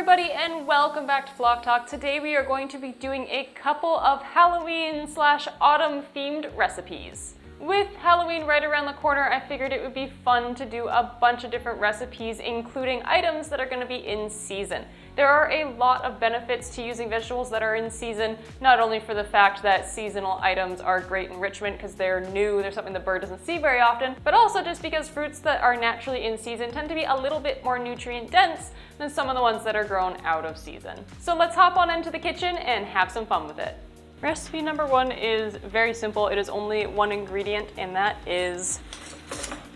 everybody and welcome back to Flock Talk. Today we are going to be doing a couple of Halloween/autumn themed recipes. With Halloween right around the corner, I figured it would be fun to do a bunch of different recipes, including items that are going to be in season. There are a lot of benefits to using vegetables that are in season, not only for the fact that seasonal items are great enrichment because they're new, they're something the bird doesn't see very often, but also just because fruits that are naturally in season tend to be a little bit more nutrient dense than some of the ones that are grown out of season. So let's hop on into the kitchen and have some fun with it. Recipe number one is very simple. It is only one ingredient, and that is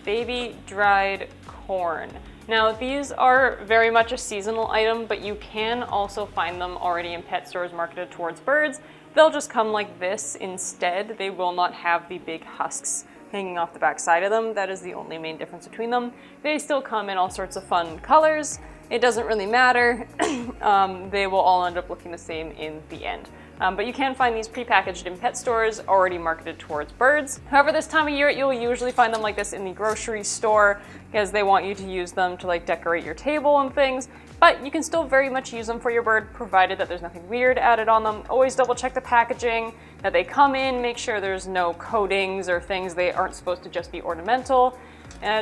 baby dried corn. Now these are very much a seasonal item, but you can also find them already in pet stores marketed towards birds. They'll just come like this instead. They will not have the big husks hanging off the back side of them. That is the only main difference between them. They still come in all sorts of fun colors. It doesn't really matter. They will all end up looking the same in the end. But you can find these prepackaged in pet stores already marketed towards birds. However, this time of year, you'll usually find them like this in the grocery store because they want you to use them to like decorate your table and things. But you can still very much use them for your bird, provided that there's nothing weird added on them. Always double check the packaging that they come in, make sure there's no coatings or things they aren't supposed to just be ornamental.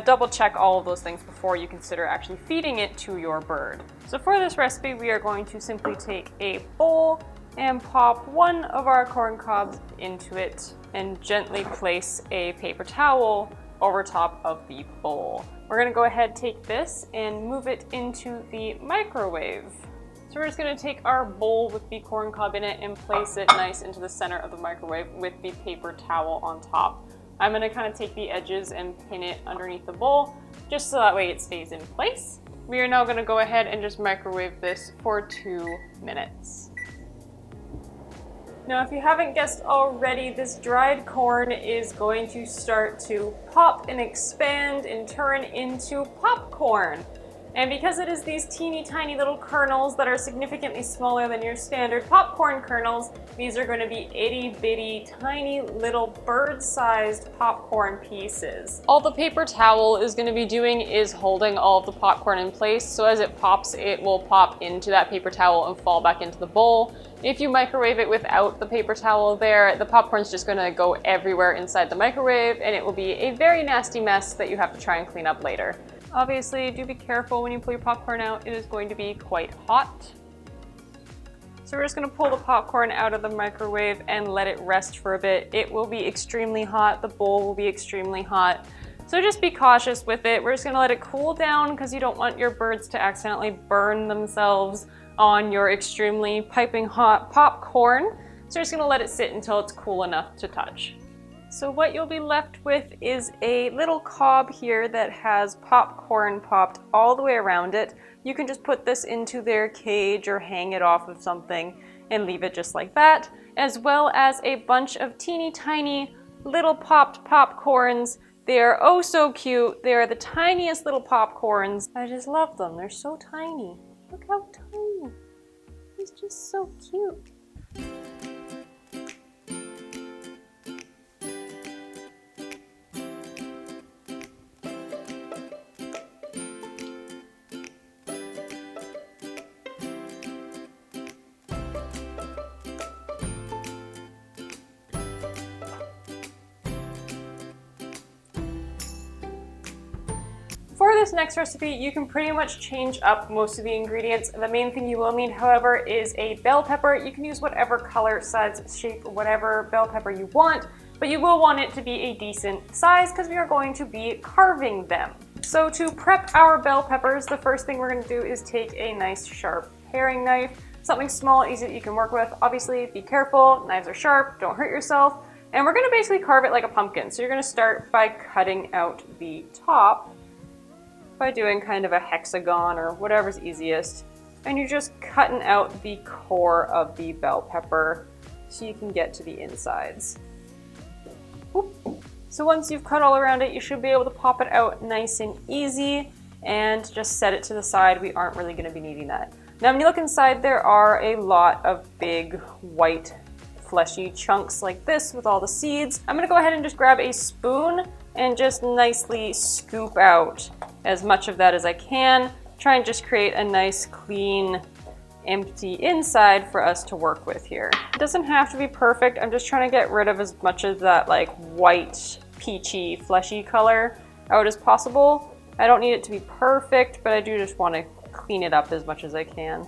Double check all of those things before you consider actually feeding it to your bird. So for this recipe, we are going to simply take a bowl and pop one of our corn cobs into it and gently place a paper towel over top of the bowl. We're gonna go ahead, take this and move it into the microwave. So we're just gonna take our bowl with the corn cob in it and place it nice into the center of the microwave with the paper towel on top. I'm gonna kind of take the edges and pin it underneath the bowl, just so that way it stays in place. We are now gonna go ahead and just microwave this for 2 minutes. Now, if you haven't guessed already, this dried corn is going to start to pop and expand and turn into popcorn. And because it is these teeny tiny little kernels that are significantly smaller than your standard popcorn kernels, these are going to be itty bitty tiny little bird-sized popcorn pieces. All the paper towel is going to be doing is holding all of the popcorn in place, so as it pops, it will pop into that paper towel and fall back into the bowl. If you microwave it without the paper towel there, the popcorn's just going to go everywhere inside the microwave, and it will be a very nasty mess that you have to try and clean up later. Obviously, do be careful when you pull your popcorn out. It is going to be quite hot. So we're just going to pull the popcorn out of the microwave and let it rest for a bit. It will be extremely hot. The bowl will be extremely hot. So just be cautious with it. We're just going to let it cool down because you don't want your birds to accidentally burn themselves on your extremely piping hot popcorn. So we're just going to let it sit until it's cool enough to touch. So what you'll be left with is a little cob here that has popcorn popped all the way around it. You can just put this into their cage or hang it off of something and leave it just like that, as well as a bunch of teeny tiny little popped popcorns. They are oh so cute. They are the tiniest little popcorns. I just love them. They're so tiny. Look how tiny. He's just so cute. For this next recipe, you can pretty much change up most of the ingredients. The main thing you will need, however, is a bell pepper. You can use whatever color, size, shape, whatever bell pepper you want, but you will want it to be a decent size because we are going to be carving them. So to prep our bell peppers, the first thing we're going to do is take a nice sharp paring knife, something small, easy that you can work with. Obviously, be careful, knives are sharp, don't hurt yourself. And we're going to basically carve it like a pumpkin. So you're going to start by cutting out the top by doing kind of a hexagon or whatever's easiest, and you're just cutting out the core of the bell pepper so you can get to the insides. Whoop. So once you've cut all around it, you should be able to pop it out nice and easy and just set it to the side. We aren't really going to be needing that. Now when you look inside, there are a lot of big white fleshy chunks like this with all the seeds. I'm going to go ahead and just grab a spoon and just nicely scoop out as much of that as I can. Try and just create a nice clean empty inside for us to work with here. It doesn't have to be perfect. I'm just trying to get rid of as much of that like white, peachy, fleshy color out as possible. I don't need it to be perfect, but I do just want to clean it up as much as I can.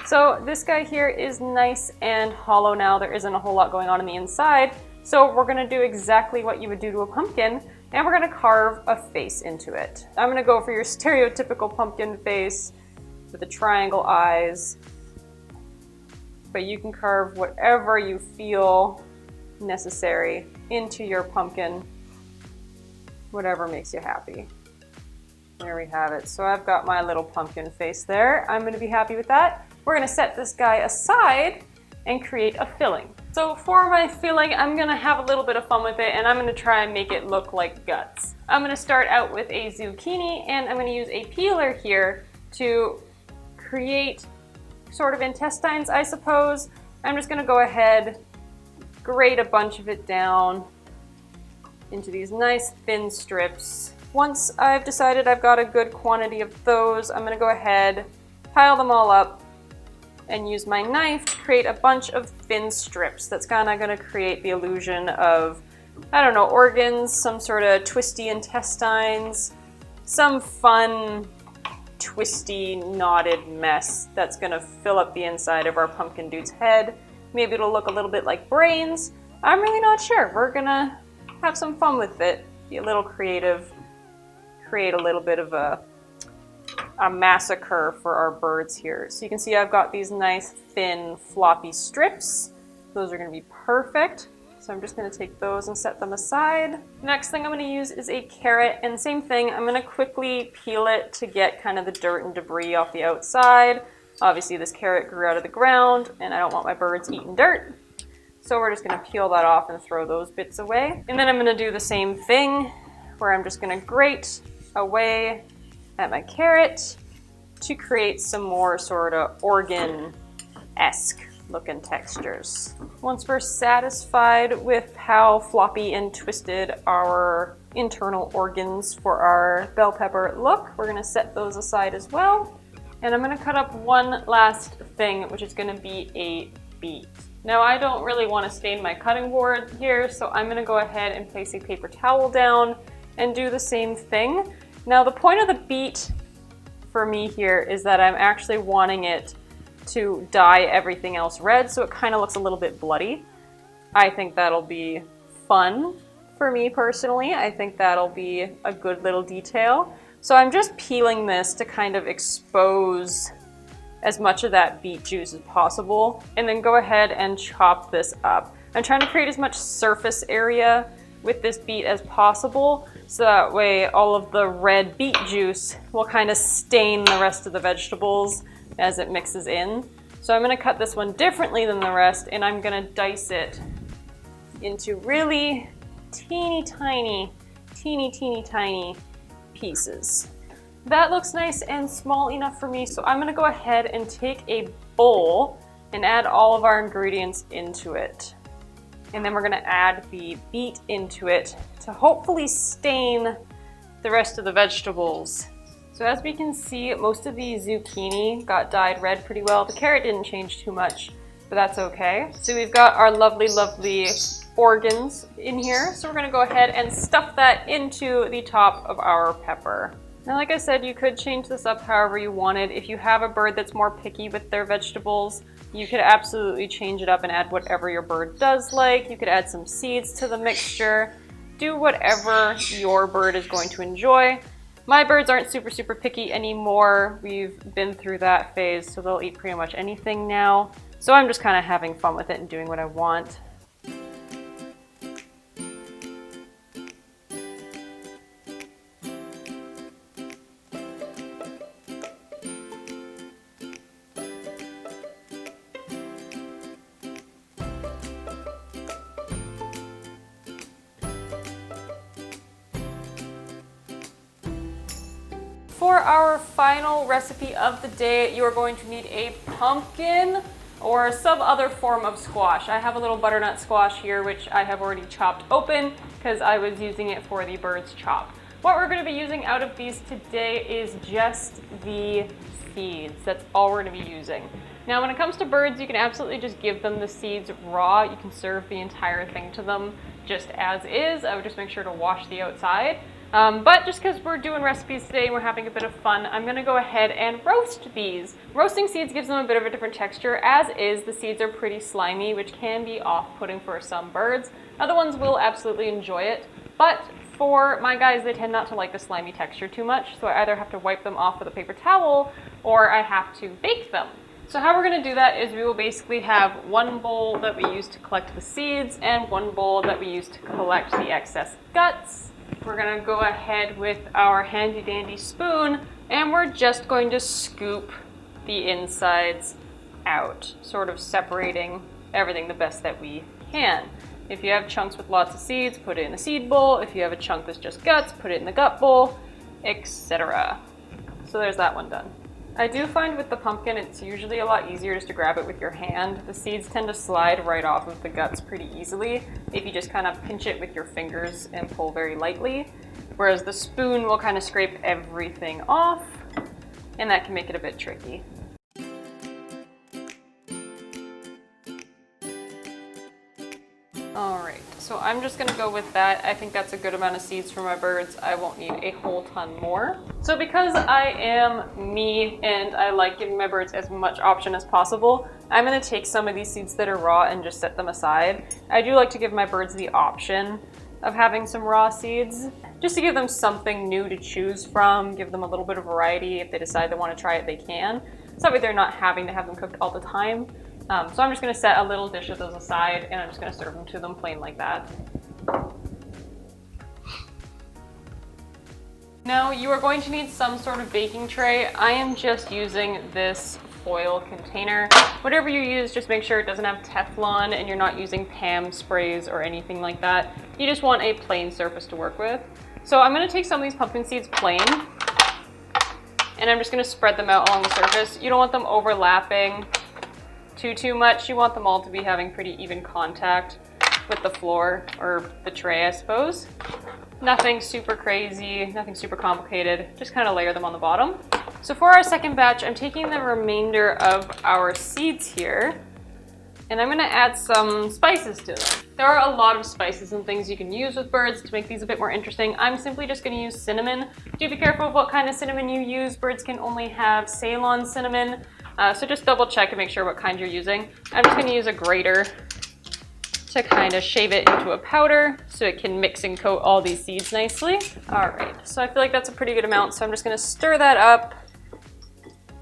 So this guy here is nice and hollow now. There isn't a whole lot going on the inside. So we're gonna do exactly what you would do to a pumpkin, and we're gonna carve a face into it. I'm gonna go for your stereotypical pumpkin face with the triangle eyes, but you can carve whatever you feel necessary into your pumpkin, whatever makes you happy. There we have it. So I've got my little pumpkin face there. I'm gonna be happy with that. We're gonna set this guy aside and create a filling. So for my filling, I'm gonna have a little bit of fun with it, and I'm gonna try and make it look like guts. I'm gonna start out with a zucchini, and I'm gonna use a peeler here to create sort of intestines, I suppose. I'm just gonna go ahead, grate a bunch of it down into these nice thin strips. Once I've decided I've got a good quantity of those, I'm gonna go ahead, pile them all up, and use my knife to create a bunch of thin strips. That's kinda gonna create the illusion of, I don't know, organs, some sort of twisty intestines, some fun, twisty, knotted mess that's gonna fill up the inside of our pumpkin dude's head. Maybe it'll look a little bit like brains. I'm really not sure. We're gonna have some fun with it, be a little creative, create a little bit of a massacre for our birds here. So you can see I've got these nice thin floppy strips. Those are going to be perfect. So I'm just going to take those and set them aside. Next thing I'm going to use is a carrot, and same thing, I'm going to quickly peel it to get kind of the dirt and debris off the outside. Obviously this carrot grew out of the ground and I don't want my birds eating dirt. So we're just going to peel that off and throw those bits away. And then I'm going to do the same thing where I'm just going to grate away at my carrot to create some more sort of organ-esque looking textures. Once we're satisfied with how floppy and twisted our internal organs for our bell pepper look, we're gonna set those aside as well. And I'm gonna cut up one last thing, which is gonna be a beet. Now I don't really want to stain my cutting board here, so I'm gonna go ahead and place a paper towel down and do the same thing. Now the point of the beet for me here is that I'm actually wanting it to dye everything else red, so it kind of looks a little bit bloody. I think that'll be fun for me personally. I think that'll be a good little detail. So I'm just peeling this to kind of expose as much of that beet juice as possible, and then go ahead and chop this up. I'm trying to create as much surface area with this beet as possible, so that way all of the red beet juice will kind of stain the rest of the vegetables as it mixes in. So I'm going to cut this one differently than the rest, and I'm going to dice it into really teeny tiny pieces. That looks nice and small enough for me, so I'm going to go ahead and take a bowl and add all of our ingredients into it. And then we're going to add the beet into it to hopefully stain the rest of the vegetables. So as we can see, most of the zucchini got dyed red pretty well. The carrot didn't change too much, but that's okay. So we've got our lovely organs in here. So we're going to go ahead and stuff that into the top of our pepper. Now, like I said, you could change this up however you wanted. If you have a bird that's more picky with their vegetables, you could absolutely change it up and add whatever your bird does like. You could add some seeds to the mixture. Do whatever your bird is going to enjoy. My birds aren't super picky anymore. We've been through that phase, so they'll eat pretty much anything now. So I'm just kind of having fun with it and doing what I want. For our final recipe of the day, you are going to need a pumpkin or some other form of squash. I have a little butternut squash here, which I have already chopped open because I was using it for the bird's chop. What we're going to be using out of these today is just the seeds. That's all we're going to be using. Now when it comes to birds, you can absolutely just give them the seeds raw. You can serve the entire thing to them just as is. I would just make sure to wash the outside. But just because we're doing recipes today and we're having a bit of fun, I'm going to go ahead and roast these. Roasting seeds gives them a bit of a different texture. As is, the seeds are pretty slimy, which can be off-putting for some birds. Other ones will absolutely enjoy it. But for my guys, they tend not to like the slimy texture too much, so I either have to wipe them off with a paper towel or I have to bake them. So how we're going to do that is we will basically have one bowl that we use to collect the seeds and one bowl that we use to collect the excess guts. We're going to go ahead with our handy dandy spoon and we're just going to scoop the insides out, sort of separating everything the best that we can. If you have chunks with lots of seeds, put it in the seed bowl. If you have a chunk that's just guts, put it in the gut bowl, etc. So there's that one done. I do find with the pumpkin, it's usually a lot easier just to grab it with your hand. The seeds tend to slide right off of the guts pretty easily if you just kind of pinch it with your fingers and pull very lightly. Whereas the spoon will kind of scrape everything off, and that can make it a bit tricky. Alright, so I'm just going to go with that. I think that's a good amount of seeds for my birds. I won't need a whole ton more. So because I am me and I like giving my birds as much option as possible, I'm going to take some of these seeds that are raw and just set them aside. I do like to give my birds the option of having some raw seeds, just to give them something new to choose from, give them a little bit of variety. If they decide they want to try it, they can. So that way they're not having to have them cooked all the time. So I'm just going to set a little dish of those aside and I'm just going to serve them to them plain like that. Now you are going to need some sort of baking tray. I am just using this foil container. Whatever you use, just make sure it doesn't have Teflon and you're not using PAM sprays or anything like that. You just want a plain surface to work with. So I'm going to take some of these pumpkin seeds plain and I'm just going to spread them out along the surface. You don't want them overlapping too much. You want them all to be having pretty even contact with the floor or the tray, I suppose. Nothing super crazy, nothing super complicated, just kind of layer them on the bottom. So for our second batch, I'm taking the remainder of our seeds here and I'm gonna add some spices to them. There are a lot of spices and things you can use with birds to make these a bit more interesting. I'm simply just gonna use cinnamon. Do be careful of what kind of cinnamon you use. Birds can only have Ceylon cinnamon. So just double check and make sure what kind you're using. I'm just gonna use a grater to kind of shave it into a powder so it can mix and coat all these seeds nicely. All right, so I feel like that's a pretty good amount. So I'm just gonna stir that up,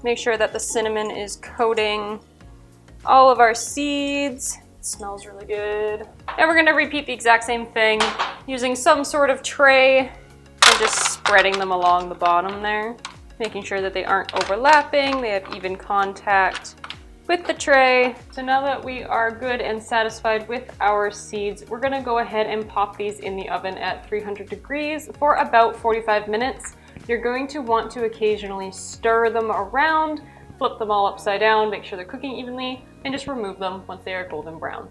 make sure that the cinnamon is coating all of our seeds. It smells really good. And we're gonna repeat the exact same thing using some sort of tray and just spreading them along the bottom there, making sure that they aren't overlapping, they have even contact with the tray. So now that we are good and satisfied with our seeds, we're gonna go ahead and pop these in the oven at 300 degrees for about 45 minutes. You're going to want to occasionally stir them around, flip them all upside down, make sure they're cooking evenly, and just remove them once they are golden brown.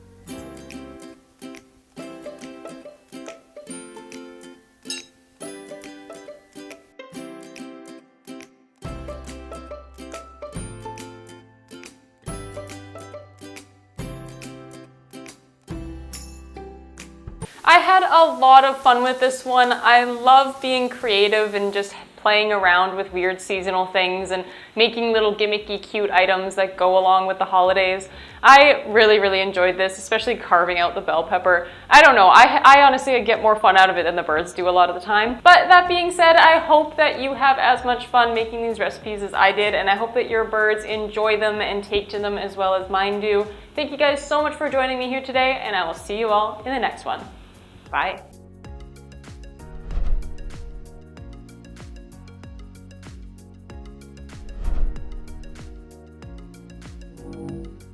I had a lot of fun with this one. I love being creative and just playing around with weird seasonal things and making little gimmicky cute items that go along with the holidays. I really enjoyed this, especially carving out the bell pepper. I don't know, I honestly get more fun out of it than the birds do a lot of the time. But that being said, I hope that you have as much fun making these recipes as I did, and I hope that your birds enjoy them and take to them as well as mine do. Thank you guys so much for joining me here today, and I will see you all in the next one. Bye.